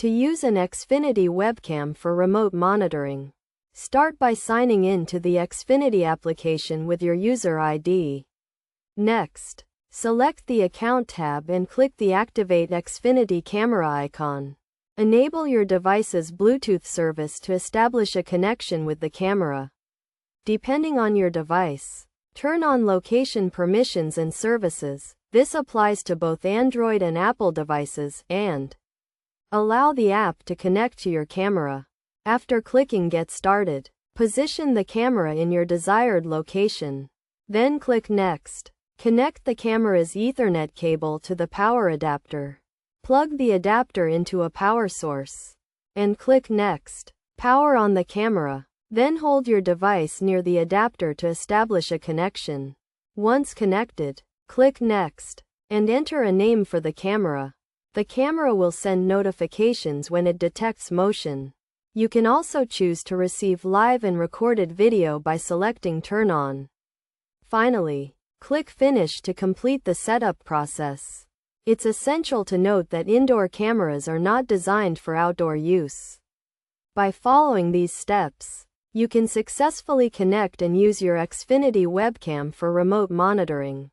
To use an Xfinity webcam for remote monitoring. Start by signing in to the Xfinity application with your user ID. Next, select the Account tab and click the Activate Xfinity camera icon. Enable your device's Bluetooth service to establish a connection with the camera. Depending on your device, turn on location permissions and services. This applies to both Android and Apple devices, and allow the app to connect to your camera. After clicking Get Started, position the camera in your desired location. Then click Next. Connect the camera's Ethernet cable to the power adapter. Plug the adapter into a power source, and click Next. Power on the camera. Then hold your device near the adapter to establish a connection. Once connected, click Next, and enter a name for the camera. The camera will send notifications when it detects motion. You can also choose to receive live and recorded video by selecting Turn On. Finally, click Finish to complete the setup process. It's essential to note that indoor cameras are not designed for outdoor use. By following these steps, you can successfully connect and use your Xfinity webcam for remote monitoring.